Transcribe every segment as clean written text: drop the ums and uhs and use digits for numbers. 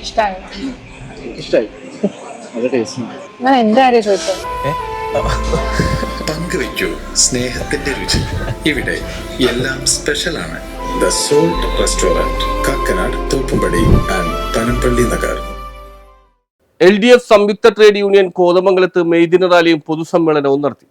ഇഷ്ടായി നല്ല ടേസ്റ്റ്. ഞാൻ എന്റെ കാര്യം ചോദിച്ചത് പങ്കുവയ്ക്കൂ സ്നേഹത്തിന്റെ രുചി. ഇവിടെ എല്ലാം സ്പെഷ്യലാണ്. The salt restaurant, Kakkanad, Thoppumpady and Panampilly Nagar. LDF സംയുക്ത ട്രേഡ് യൂണിയൻ കോതമംഗലത്ത് മെയ്ദിന റാലിയും പൊതുസമ്മേളനവും നടത്തി.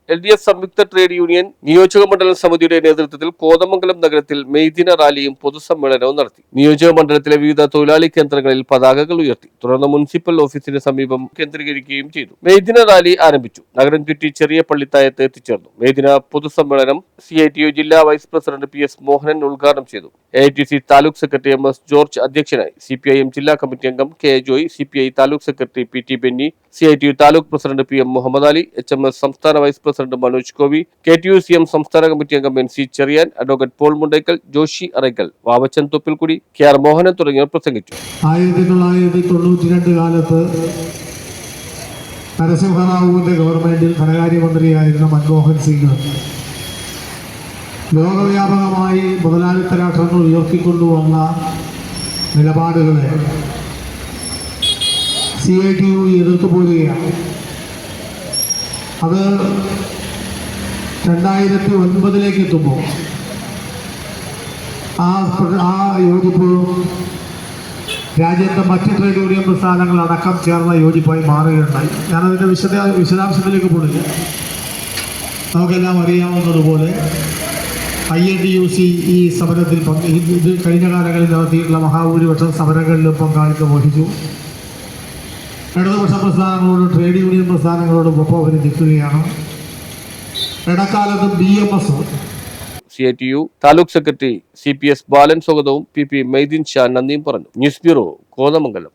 LDF സംയുക്ത ട്രേഡ് യൂണിയൻ നിയോജക മണ്ഡലം സമിതിയുടെ നേതൃത്വത്തിൽ കോതമംഗലം നഗരത്തിൽ മെയ്ദിന റാലിയും പൊതുസമ്മേളനവും നടത്തി. നിയോജക മണ്ഡലത്തിലെ വിവിധ തൊഴിലാളി കേന്ദ്രങ്ങളിൽ പതാകകൾ ഉയർത്തി. തുടർന്ന് മുനിസിപ്പൽ ഓഫീസിന് സമീപം കേന്ദ്രീകരിക്കുകയും ചെയ്തു. മെയ്ദിന റാലി ആരംഭിച്ചു. നഗരം ചുറ്റി ചെറിയ പള്ളിത്തായത്ത് എത്തിച്ചേർന്നു. മെയ്ദിന പൊതുസമ്മേളനം CITU ജില്ലാ വൈസ് പ്രസിഡന്റ് PS മോഹനൻ ഉദ്ഘാടനം ചെയ്തു. AITC taluk secretary MS George അധ്യക്ഷനായി. CPIM ജില്ലാ കമ്മിറ്റി അംഗം KA Joy, CPI taluk secretary PT Benny, CITU taluk president PM Muhammad Ali, HMS സംസ്ഥാന vice president Manoj Kovi, KTUCM സംസ്ഥാന കമ്മിറ്റി അംഗം NC Cherian, advocate Paul Mundakkal, Joshi Arakkal, Vavachan Thoppilkudi, KR Mohanan തുടങ്ങിയവർ പ്രസംഗിച്ചു. 1992 കാലത്ത് നരസിംഹറാവുവിന്റെ ഗവൺമെന്റിൽ ധനകാര്യമന്ത്രിയായിരുന്ന മൻമോഹൻ സിംഗ് ലോകവ്യാപകമായി മുതലാളിത്ത രാഷ്ട്രങ്ങൾ ഉയർത്തിക്കൊണ്ടുവന്ന നിലപാടുകളെ CITU എതിർത്തു പോരുകയാണ്. അത് 2009 എത്തുമ്പോൾ ആ യോജിപ്പ് രാജ്യത്തെ മറ്റ് ട്രേഡ് യൂണിയൻ പ്രസ്ഥാനങ്ങളടക്കം ചേർന്ന യോജിപ്പായി മാറുകയുണ്ടായി. ഞാനതിൻ്റെ വിശദാംശത്തിലേക്ക് പോയില്ല. നമുക്കെല്ലാം അറിയാവുന്നതുപോലെ INTUC ഈ സമരത്തിൽ ഇത് കഴിഞ്ഞ കാലങ്ങളിൽ നടത്തിയിട്ടുള്ള മഹാഭൂരിപക്ഷം സമരങ്ങളിലും പങ്കാളിത്തം വഹിച്ചു. ഇടതുപക്ഷ പ്രസ്ഥാനങ്ങളോടും ട്രേഡ് യൂണിയൻ പ്രസ്ഥാനങ്ങളോടും ഒപ്പം അവർ നിൽക്കുകയാണ്. ഇടക്കാലത്ത് BMS CITU taluk secretary CPS ബാലൻ സ്വാഗതവും PP മെയ്ദീൻ ഷാ നന്ദിയും പറഞ്ഞു. News bureau, Kothamangalam.